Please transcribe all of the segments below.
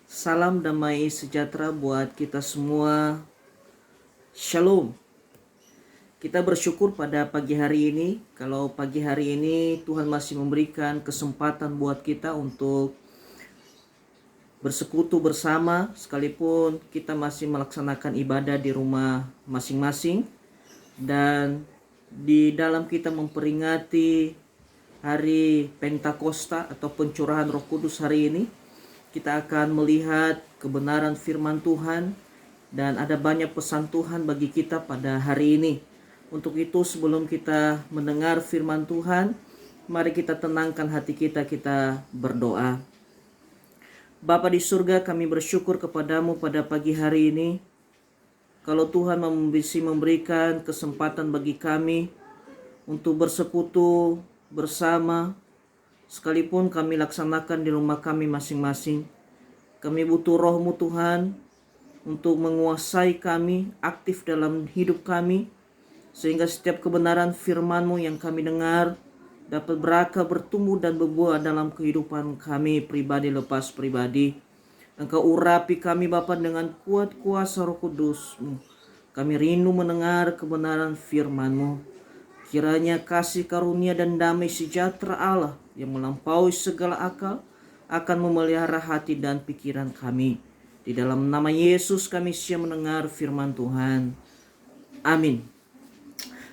Salam damai sejahtera buat kita semua. Shalom. Kita bersyukur pada pagi hari ini. Kalau pagi hari ini Tuhan masih memberikan kesempatan buat kita untuk bersekutu bersama, sekalipun kita masih melaksanakan ibadah di rumah masing-masing. Dan di dalam kita memperingati hari Pentakosta atau pencurahan Roh Kudus hari ini, kita akan melihat kebenaran firman Tuhan dan ada banyak pesan Tuhan bagi kita pada hari ini. Untuk itu, sebelum kita mendengar firman Tuhan, mari kita tenangkan hati kita berdoa. Bapa di surga, kami bersyukur kepadamu pada pagi hari ini. Kalau Tuhan bisa memberikan kesempatan bagi kami untuk bersekutu bersama, sekalipun kami laksanakan di rumah kami masing-masing. Kami butuh Roh-Mu Tuhan untuk menguasai kami, aktif dalam hidup kami, sehingga setiap kebenaran firman-Mu yang kami dengar dapat berakar, bertumbuh dan berbuah dalam kehidupan kami pribadi lepas pribadi. Engkau urapi kami Bapa dengan kuat kuasa Roh Kudus-Mu. Kami rindu mendengar kebenaran firman-Mu. Kiranya kasih karunia dan damai sejahtera Allah yang melampaui segala akal akan memelihara hati dan pikiran kami. Di dalam nama Yesus kami siap mendengar firman Tuhan. Amin.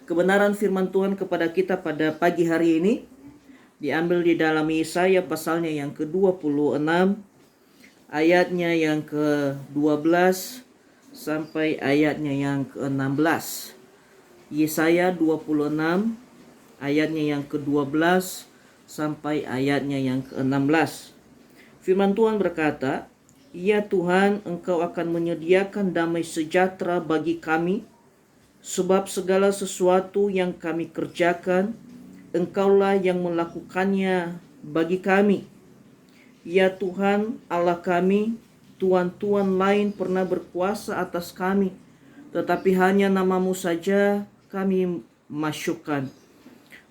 Kebenaran firman Tuhan kepada kita pada pagi hari ini diambil di dalam Yesaya pasalnya yang ke-26, ayatnya yang ke-12 sampai ayatnya yang ke-16. Yesaya 26 ayatnya yang ke-12 sampai ayatnya yang ke-16. Firman Tuhan berkata, "Ya Tuhan, Engkau akan menyediakan damai sejahtera bagi kami, sebab segala sesuatu yang kami kerjakan, Engkaulah yang melakukannya bagi kami. Ya Tuhan Allah kami, tuan-tuan lain pernah berkuasa atas kami, tetapi hanya nama-Mu saja kami masukkan.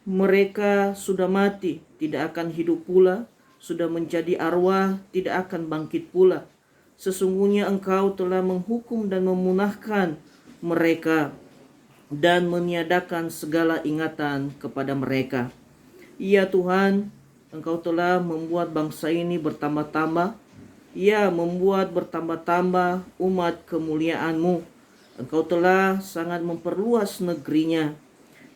Mereka sudah mati, tidak akan hidup pula, sudah menjadi arwah, tidak akan bangkit pula. Sesungguhnya Engkau telah menghukum dan memunahkan mereka dan meniadakan segala ingatan kepada mereka. Ya Tuhan, Engkau telah membuat bangsa ini bertambah-tambah, ya membuat bertambah-tambah umat kemuliaan-Mu. Engkau telah sangat memperluas negerinya.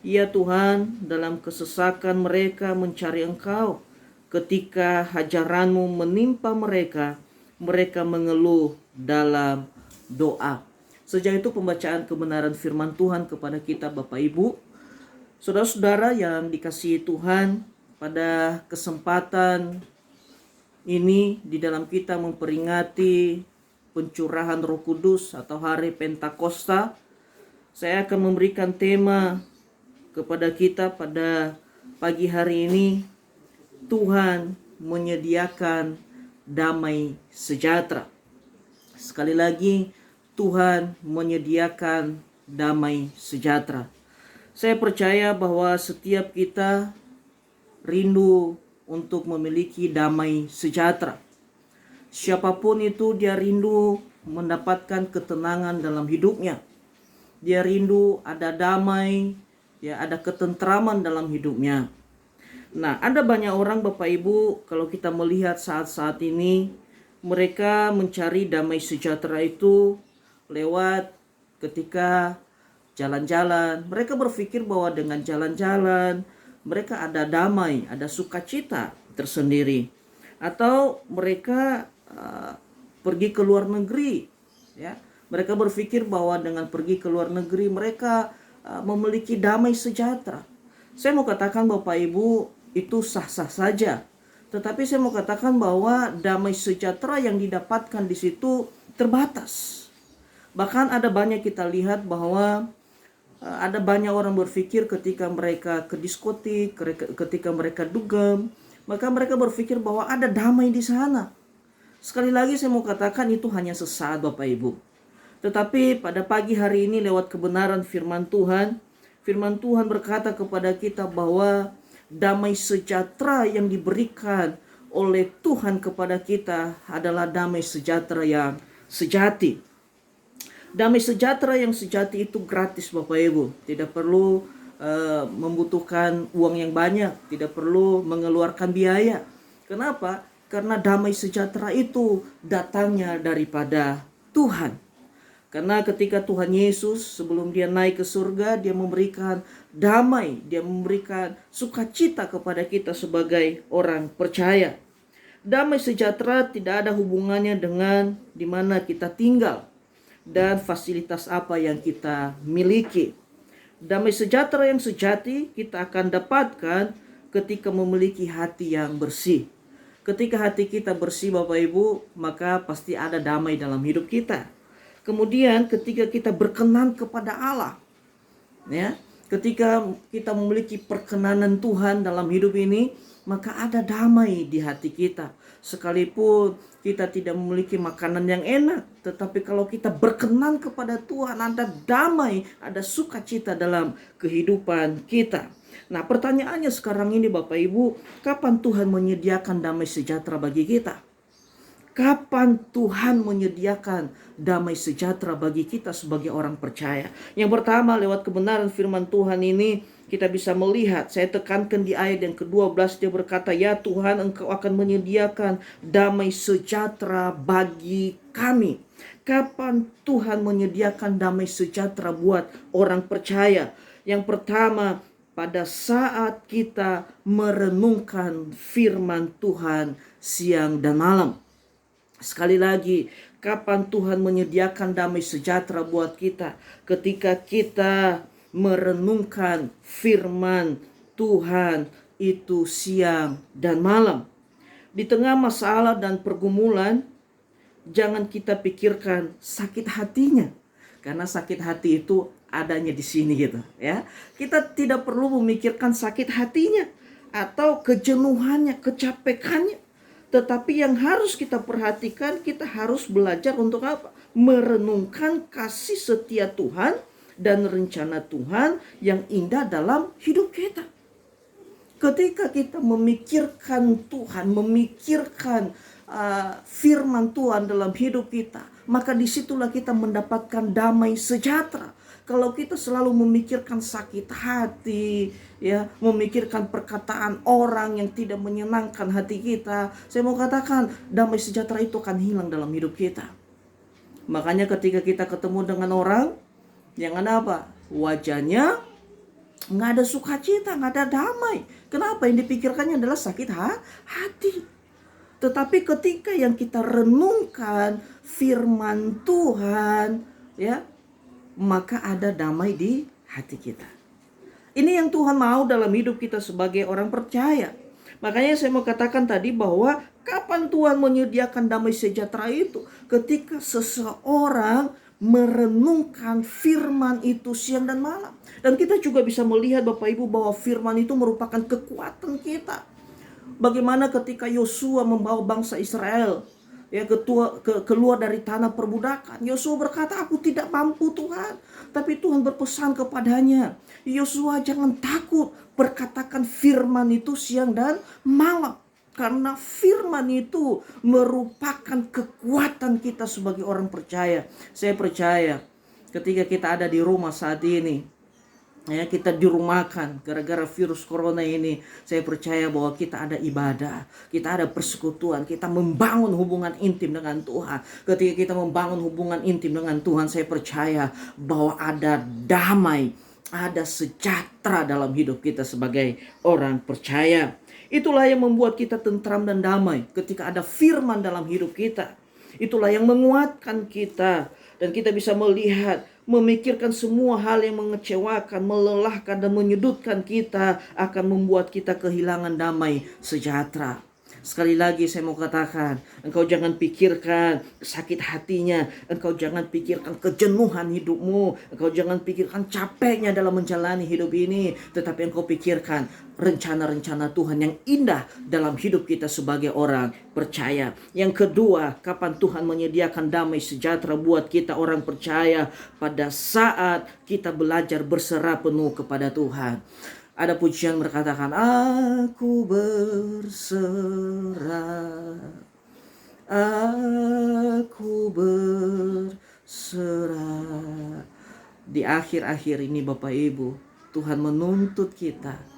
Ya Tuhan, dalam kesesakan mereka mencari Engkau. Ketika hajaran-Mu menimpa mereka, mereka mengeluh dalam doa." Sejak itu pembacaan kebenaran firman Tuhan kepada kita Bapak Ibu. Saudara-saudara yang dikasihi Tuhan, pada kesempatan ini di dalam kita memperingati pencurahan Roh Kudus atau hari Pentakosta, saya akan memberikan tema kepada kita pada pagi hari ini, Tuhan menyediakan damai sejahtera. Sekali lagi, Tuhan menyediakan damai sejahtera. Saya percaya bahwa setiap kita rindu untuk memiliki damai sejahtera. Siapapun itu, dia rindu mendapatkan ketenangan dalam hidupnya. Dia rindu ada damai, ya ada ketentraman dalam hidupnya. Nah, ada banyak orang Bapak Ibu, kalau kita melihat saat-saat ini, mereka mencari damai sejahtera itu lewat ketika jalan-jalan. Mereka berpikir bahwa dengan jalan-jalan mereka ada damai, ada sukacita tersendiri. Atau mereka pergi ke luar negeri, ya. Mereka berpikir bahwa dengan pergi ke luar negeri mereka memiliki damai sejahtera. Saya mau katakan Bapak Ibu, itu sah-sah saja. Tetapi saya mau katakan bahwa damai sejahtera yang didapatkan di situ terbatas. Bahkan ada banyak kita lihat bahwa ada banyak orang berpikir ketika mereka ke diskotik, ketika mereka dugem, maka mereka berpikir bahwa ada damai di sana. Sekali lagi saya mau katakan itu hanya sesaat Bapak Ibu. Tetapi pada pagi hari ini lewat kebenaran firman Tuhan berkata kepada kita bahwa damai sejahtera yang diberikan oleh Tuhan kepada kita adalah damai sejahtera yang sejati. Damai sejahtera yang sejati itu gratis Bapak Ibu. Tidak perlu membutuhkan uang yang banyak, tidak perlu mengeluarkan biaya. Kenapa? Karena damai sejahtera itu datangnya daripada Tuhan. Karena ketika Tuhan Yesus sebelum dia naik ke surga, dia memberikan damai, dia memberikan sukacita kepada kita sebagai orang percaya. Damai sejahtera tidak ada hubungannya dengan di mana kita tinggal dan fasilitas apa yang kita miliki. Damai sejahtera yang sejati kita akan dapatkan ketika memiliki hati yang bersih. Ketika hati kita bersih Bapak Ibu, maka pasti ada damai dalam hidup kita. Kemudian ketika kita berkenan kepada Allah, ya, ketika kita memiliki perkenanan Tuhan dalam hidup ini, maka ada damai di hati kita. Sekalipun kita tidak memiliki makanan yang enak, tetapi kalau kita berkenan kepada Tuhan, ada damai, ada sukacita dalam kehidupan kita. Nah, pertanyaannya sekarang ini Bapak Ibu, kapan Tuhan menyediakan damai sejahtera bagi kita? Kapan Tuhan menyediakan damai sejahtera bagi kita sebagai orang percaya? Yang pertama, lewat kebenaran firman Tuhan ini kita bisa melihat, saya tekankan di ayat yang ke-12, dia berkata, "Ya Tuhan, Engkau akan menyediakan damai sejahtera bagi kami." Kapan Tuhan menyediakan damai sejahtera buat orang percaya? Yang pertama, pada saat kita merenungkan firman Tuhan siang dan malam. Sekali lagi, kapan Tuhan menyediakan damai sejahtera buat kita? Ketika kita merenungkan firman Tuhan itu siang dan malam. Di tengah masalah dan pergumulan, jangan kita pikirkan sakit hatinya. Karena sakit hati itu adanya di sini gitu, ya. Kita tidak perlu memikirkan sakit hatinya atau kejenuhannya, kecapekannya. Tetapi yang harus kita perhatikan, kita harus belajar untuk apa? Merenungkan kasih setia Tuhan dan rencana Tuhan yang indah dalam hidup kita. Ketika kita memikirkan Tuhan, memikirkan firman Tuhan dalam hidup kita, maka disitulah kita mendapatkan damai sejahtera. Kalau kita selalu memikirkan sakit hati, ya, memikirkan perkataan orang yang tidak menyenangkan hati kita, saya mau katakan damai sejahtera itu akan hilang dalam hidup kita. Makanya ketika kita ketemu dengan orang, jangan apa? Wajahnya nggak ada sukacita, nggak ada damai. Kenapa? Yang dipikirkannya adalah sakit hati. Tetapi ketika yang kita renungkan firman Tuhan, ya, maka ada damai di hati kita. Ini yang Tuhan mau dalam hidup kita sebagai orang percaya. Makanya saya mau katakan tadi bahwa kapan Tuhan menyediakan damai sejahtera itu? Ketika seseorang merenungkan firman itu siang dan malam. Dan kita juga bisa melihat Bapak Ibu bahwa firman itu merupakan kekuatan kita. Bagaimana ketika Yosua membawa bangsa Israel ya keluar dari tanah perbudakan. Yosua berkata, "Aku tidak mampu Tuhan." Tapi Tuhan berpesan kepadanya, "Yosua, jangan takut, berkatakan firman itu siang dan malam." Karena firman itu merupakan kekuatan kita sebagai orang percaya. Saya percaya ketika kita ada di rumah saat ini, ya, kita dirumahkan gara-gara virus corona ini, saya percaya bahwa kita ada ibadah, kita ada persekutuan, kita membangun hubungan intim dengan Tuhan. Ketika kita membangun hubungan intim dengan Tuhan, saya percaya bahwa ada damai, ada sejahtera dalam hidup kita sebagai orang percaya. Itulah yang membuat kita tentram dan damai ketika ada firman dalam hidup kita. Itulah yang menguatkan kita. Dan kita bisa melihat, memikirkan semua hal yang mengecewakan, melelahkan dan menyudutkan kita akan membuat kita kehilangan damai sejahtera. Sekali lagi saya mau katakan, engkau jangan pikirkan sakit hatinya, engkau jangan pikirkan kejenuhan hidupmu, engkau jangan pikirkan capeknya dalam menjalani hidup ini, tetapi engkau pikirkan rencana-rencana Tuhan yang indah dalam hidup kita sebagai orang percaya. Yang kedua, kapan Tuhan menyediakan damai sejahtera buat kita orang percaya? Pada saat kita belajar berserah penuh kepada Tuhan. Ada pujian berkatakan, aku berserah, aku berserah. Di akhir-akhir ini Bapak Ibu, Tuhan menuntut kita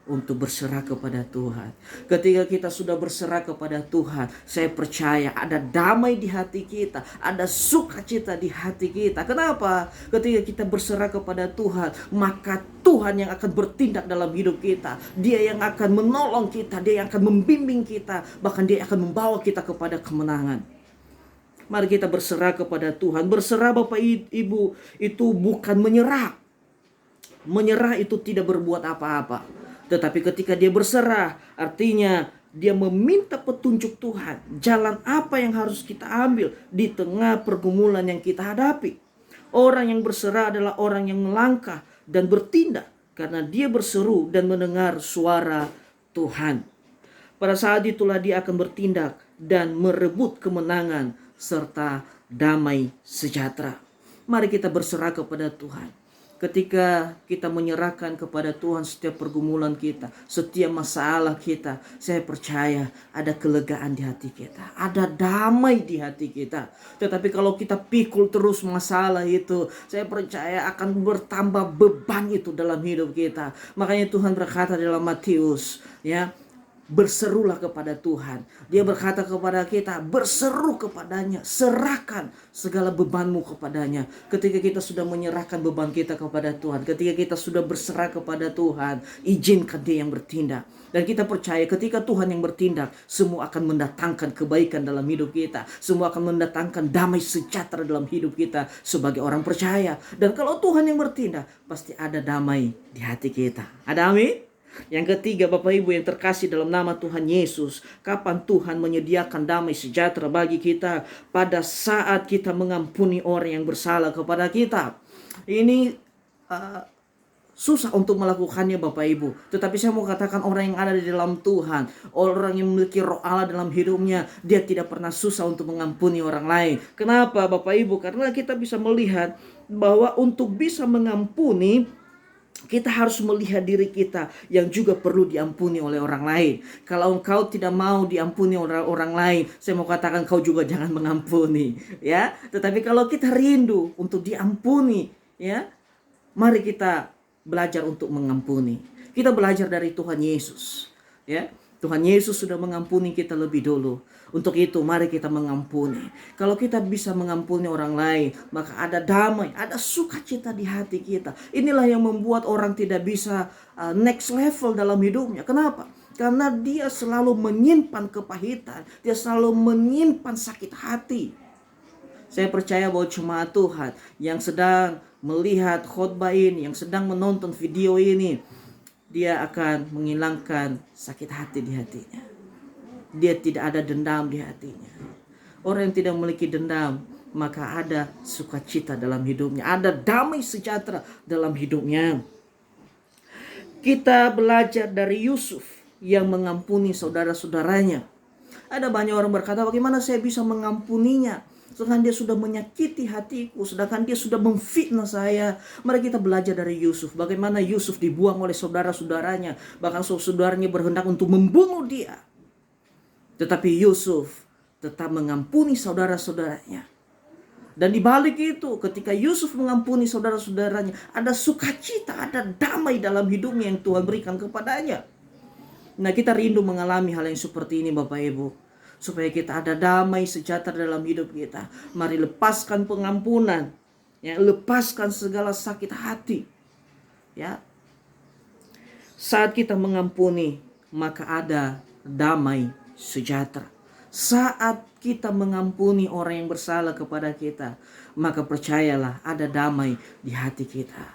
untuk berserah kepada Tuhan. Ketika kita sudah berserah kepada Tuhan, saya percaya ada damai di hati kita, ada sukacita di hati kita. Kenapa? Ketika kita berserah kepada Tuhan, maka Tuhan yang akan bertindak dalam hidup kita. Dia yang akan menolong kita, Dia yang akan membimbing kita, bahkan Dia akan membawa kita kepada kemenangan. Mari kita berserah kepada Tuhan. Berserah Bapak Ibu itu bukan menyerah. Menyerah itu tidak berbuat apa-apa. Tetapi ketika dia berserah, artinya dia meminta petunjuk Tuhan. Jalan apa yang harus kita ambil di tengah pergumulan yang kita hadapi. Orang yang berserah adalah orang yang melangkah dan bertindak karena dia berseru dan mendengar suara Tuhan. Pada saat itulah dia akan bertindak dan merebut kemenangan serta damai sejahtera. Mari kita berserah kepada Tuhan. Ketika kita menyerahkan kepada Tuhan setiap pergumulan kita, setiap masalah kita, saya percaya ada kelegaan di hati kita, ada damai di hati kita. Tetapi kalau kita pikul terus masalah itu, saya percaya akan bertambah beban itu dalam hidup kita. Makanya Tuhan berkata dalam Matius, ya, berserulah kepada Tuhan. Dia berkata kepada kita, berseru kepadanya, serahkan segala bebanmu kepadanya. Ketika kita sudah menyerahkan beban kita kepada Tuhan, ketika kita sudah berserah kepada Tuhan, izinkan Dia yang bertindak. Dan kita percaya ketika Tuhan yang bertindak, semua akan mendatangkan kebaikan dalam hidup kita. Semua akan mendatangkan damai sejahtera dalam hidup kita sebagai orang percaya. Dan kalau Tuhan yang bertindak, pasti ada damai di hati kita. Ada amin? Yang ketiga, Bapak Ibu yang terkasih dalam nama Tuhan Yesus, kapan Tuhan menyediakan damai sejahtera bagi kita? Pada saat kita mengampuni orang yang bersalah kepada kita. Ini susah untuk melakukannya Bapak Ibu. Tetapi saya mau katakan orang yang ada di dalam Tuhan, orang yang memiliki roh Allah dalam hidupnya, dia tidak pernah susah untuk mengampuni orang lain. Kenapa Bapak Ibu? Karena kita bisa melihat bahwa untuk bisa mengampuni, kita harus melihat diri kita yang juga perlu diampuni oleh orang lain. Kalau engkau tidak mau diampuni oleh orang lain, saya mau katakan kau juga jangan mengampuni, ya. Tetapi kalau kita rindu untuk diampuni, ya, mari kita belajar untuk mengampuni. Kita belajar dari Tuhan Yesus, ya. Tuhan Yesus sudah mengampuni kita lebih dulu. Untuk itu mari kita mengampuni. Kalau kita bisa mengampuni orang lain, maka ada damai, ada sukacita di hati kita. Inilah yang membuat orang tidak bisa next level dalam hidupnya. Kenapa? Karena dia selalu menyimpan kepahitan, dia selalu menyimpan sakit hati. Saya percaya bahwa jemaat Tuhan yang sedang melihat khotbah ini, yang sedang menonton video ini, dia akan menghilangkan sakit hati di hatinya. Dia tidak ada dendam di hatinya. Orang yang tidak memiliki dendam, maka ada sukacita dalam hidupnya, ada damai sejahtera dalam hidupnya. Kita belajar dari Yusuf yang mengampuni saudara-saudaranya. Ada banyak orang berkata, bagaimana saya bisa mengampuninya? Sedangkan dia sudah menyakiti hatiku, sedangkan dia sudah memfitnah saya. Mari kita belajar dari Yusuf. Bagaimana Yusuf dibuang oleh saudara-saudaranya. Bahkan saudaranya berhendak untuk membunuh dia. Tetapi Yusuf tetap mengampuni saudara-saudaranya. Dan di balik itu, ketika Yusuf mengampuni saudara-saudaranya, ada sukacita, ada damai dalam hidupnya yang Tuhan berikan kepadanya. Nah, kita rindu mengalami hal yang seperti ini Bapak Ibu. Supaya kita ada damai sejahtera dalam hidup kita. Mari lepaskan pengampunan, ya, lepaskan segala sakit hati, ya. Saat kita mengampuni, maka ada damai sejahtera. Saat kita mengampuni orang yang bersalah kepada kita, maka percayalah ada damai di hati kita.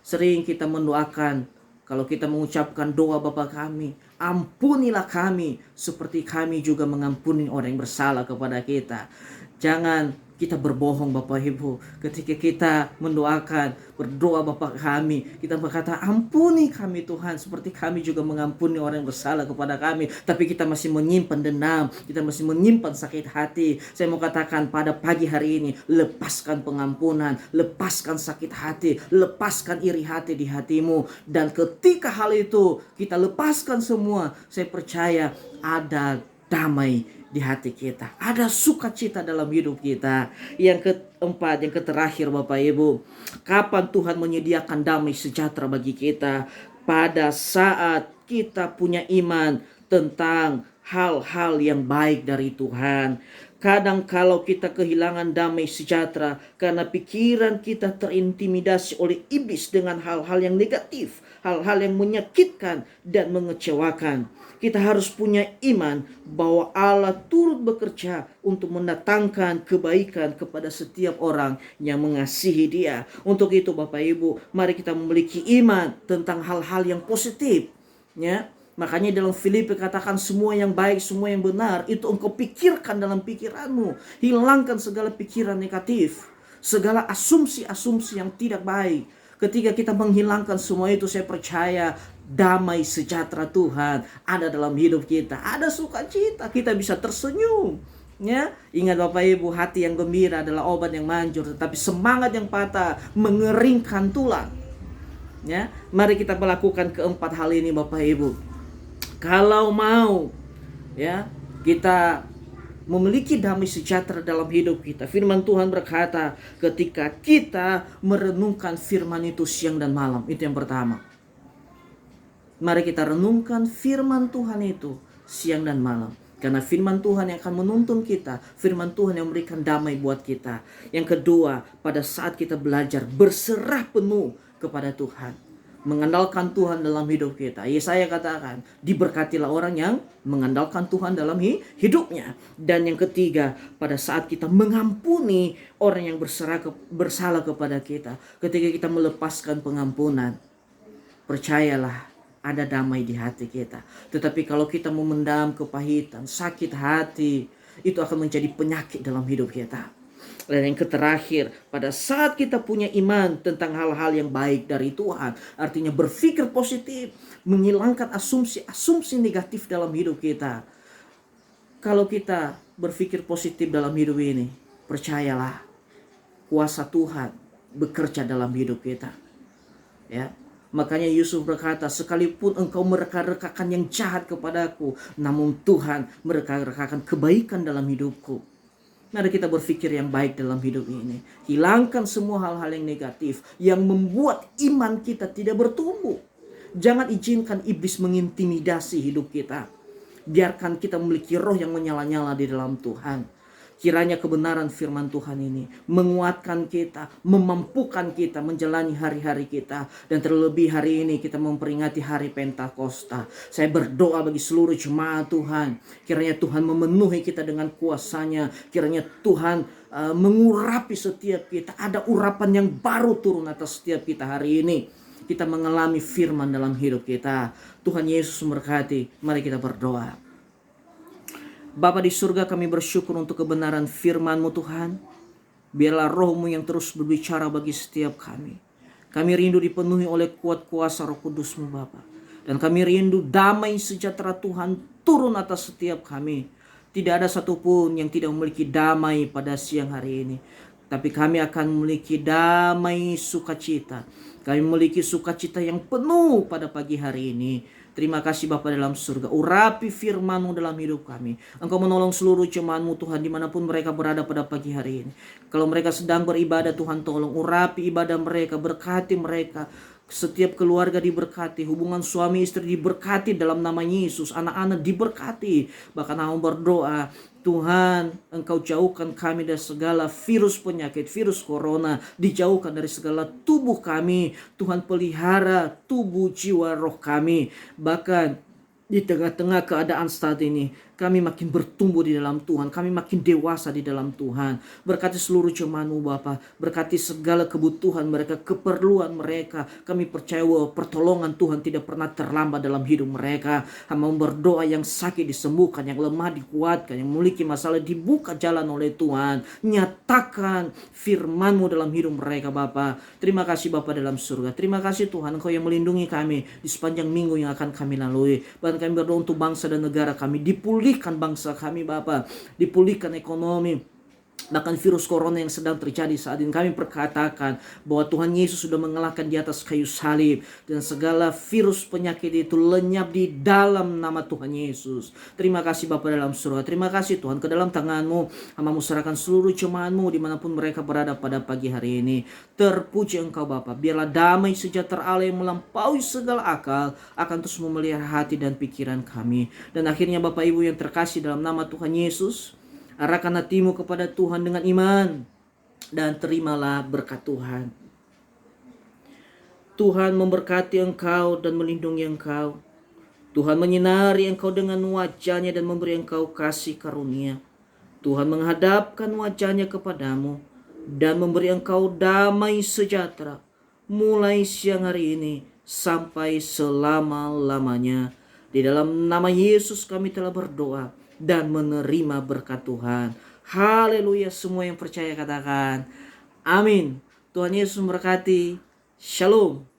Sering kita mendoakan, kalau kita mengucapkan doa Bapa kami, ampunilah kami seperti kami juga mengampuni orang yang bersalah kepada kita. Jangan kita berbohong Bapak Ibu. Ketika kita berdoa Bapa kami, kita berkata ampuni kami Tuhan, seperti kami juga mengampuni orang yang bersalah kepada kami. Tapi kita masih menyimpan dendam, kita masih menyimpan sakit hati. Saya mau katakan pada pagi hari ini, lepaskan pengampunan, lepaskan sakit hati, lepaskan iri hati di hatimu. Dan ketika hal itu kita lepaskan semua, saya percaya ada damai di hati kita, ada sukacita dalam hidup kita. Yang keempat, yang terakhir Bapak Ibu, kapan Tuhan menyediakan damai sejahtera bagi kita? Pada saat kita punya iman tentang hal-hal yang baik dari Tuhan. Kadang kalau kita kehilangan damai sejahtera karena pikiran kita terintimidasi oleh iblis dengan hal-hal yang negatif, hal-hal yang menyakitkan dan mengecewakan. Kita harus punya iman bahwa Allah turut bekerja untuk mendatangkan kebaikan kepada setiap orang yang mengasihi Dia. Untuk itu Bapak Ibu, mari kita memiliki iman tentang hal-hal yang positif. Ya, makanya dalam Filipi katakan semua yang baik, semua yang benar itu engkau pikirkan dalam pikiranmu. Hilangkan segala pikiran negatif, segala asumsi-asumsi yang tidak baik. Ketika kita menghilangkan semua itu, saya percaya damai sejahtera Tuhan ada dalam hidup kita. Ada sukacita, kita bisa tersenyum. Ya, ingat Bapak Ibu, hati yang gembira adalah obat yang manjur, tetapi semangat yang patah mengeringkan tulang. Ya, mari kita melakukan keempat hal ini Bapak Ibu. Kalau mau ya kita memiliki damai sejahtera dalam hidup kita, firman Tuhan berkata ketika kita merenungkan firman itu siang dan malam. Itu yang pertama. Mari kita renungkan firman Tuhan itu siang dan malam. Karena firman Tuhan yang akan menuntun kita, firman Tuhan yang memberikan damai buat kita. Yang kedua, pada saat kita belajar berserah penuh kepada Tuhan, mengandalkan Tuhan dalam hidup kita. Yesaya katakan, diberkatilah orang yang mengandalkan Tuhan dalam hidupnya. Dan yang ketiga, pada saat kita mengampuni orang yang bersalah kepada kita, ketika kita melepaskan pengampunan, percayalah ada damai di hati kita. Tetapi kalau kita memendam kepahitan, sakit hati, itu akan menjadi penyakit dalam hidup kita. Dan yang terakhir, pada saat kita punya iman tentang hal-hal yang baik dari Tuhan, artinya berpikir positif, menghilangkan asumsi-asumsi negatif dalam hidup kita. Kalau kita berpikir positif dalam hidup ini, percayalah kuasa Tuhan bekerja dalam hidup kita. Ya. Makanya Yusuf berkata, sekalipun engkau mereka-rekakan yang jahat kepadaku, namun Tuhan mereka-rekakan kebaikan dalam hidupku. Mari kita berpikir yang baik dalam hidup ini. Hilangkan semua hal-hal yang negatif yang membuat iman kita tidak bertumbuh. Jangan izinkan iblis mengintimidasi hidup kita. Biarkan kita memiliki roh yang menyala-nyala di dalam Tuhan. Kiranya kebenaran firman Tuhan ini menguatkan kita, memampukan kita menjalani hari-hari kita. Dan terlebih hari ini kita memperingati hari Pentakosta. Saya berdoa bagi seluruh jemaat Tuhan. Kiranya Tuhan memenuhi kita dengan kuasa-Nya. Kiranya Tuhan mengurapi setiap kita. Ada urapan yang baru turun atas setiap kita hari ini. Kita mengalami firman dalam hidup kita. Tuhan Yesus memberkati. Mari kita berdoa. Bapa di surga, kami bersyukur untuk kebenaran firman-Mu Tuhan. Biarlah Roh-Mu yang terus berbicara bagi setiap kami. Kami rindu dipenuhi oleh kuat kuasa Roh Kudus-Mu Bapa. Dan kami rindu damai sejahtera Tuhan turun atas setiap kami. Tidak ada satupun yang tidak memiliki damai pada siang hari ini. Tapi kami akan memiliki damai sukacita. Kami memiliki sukacita yang penuh pada pagi hari ini. Terima kasih Bapa dalam surga. Urapi firman-Mu dalam hidup kami. Engkau menolong seluruh jemaat-Mu Tuhan dimanapun mereka berada pada pagi hari ini. Kalau mereka sedang beribadah, Tuhan tolong urapi ibadah mereka. Berkati mereka. Setiap keluarga diberkati, hubungan suami istri diberkati dalam nama Yesus, anak-anak diberkati. Bahkan aku berdoa, Tuhan, Engkau jauhkan kami dari segala virus penyakit, virus corona, dijauhkan dari segala tubuh kami. Tuhan pelihara tubuh jiwa roh kami. Bahkan di tengah-tengah keadaan saat ini, kami makin bertumbuh di dalam Tuhan, kami makin dewasa di dalam Tuhan. Berkati seluruh jemaat-Mu Bapa, berkati segala kebutuhan mereka, keperluan mereka. Kami percaya bahwa pertolongan Tuhan tidak pernah terlambat dalam hidup mereka. Hamba berdoa yang sakit disembuhkan, yang lemah dikuatkan, yang memiliki masalah dibuka jalan oleh Tuhan. Nyatakan firman-Mu dalam hidup mereka Bapa. Terima kasih Bapa dalam surga. Terima kasih Tuhan, Engkau yang melindungi kami di sepanjang minggu yang akan kami lalui. Bahkan kami berdoa untuk bangsa dan negara kami, dipulihkan bangsa kami Bapa, dipulihkan ekonomi. Bahkan virus corona yang sedang terjadi saat ini, kami perkatakan bahwa Tuhan Yesus sudah mengalahkan di atas kayu salib, dan segala virus penyakit itu lenyap di dalam nama Tuhan Yesus. Terima kasih Bapa dalam surga. Terima kasih Tuhan, ke dalam tangan-Mu hamba serahkan seluruh jemaat-Mu dimanapun mereka berada pada pagi hari ini. Terpuji Engkau Bapa. Biarlah damai sejahtera Allah yang melampaui segala akal akan terus memelihara hati dan pikiran kami. Dan akhirnya Bapak Ibu yang terkasih dalam nama Tuhan Yesus, arahkan hatimu kepada Tuhan dengan iman dan terimalah berkat Tuhan. Tuhan memberkati engkau dan melindungi engkau. Tuhan menyinari engkau dengan wajah-Nya dan memberi engkau kasih karunia. Tuhan menghadapkan wajah-Nya kepadamu dan memberi engkau damai sejahtera mulai siang hari ini sampai selama-lamanya. Di dalam nama Yesus kami telah berdoa dan menerima berkat Tuhan. Haleluya, semua yang percaya katakan amin. Tuhan Yesus memberkati. Shalom.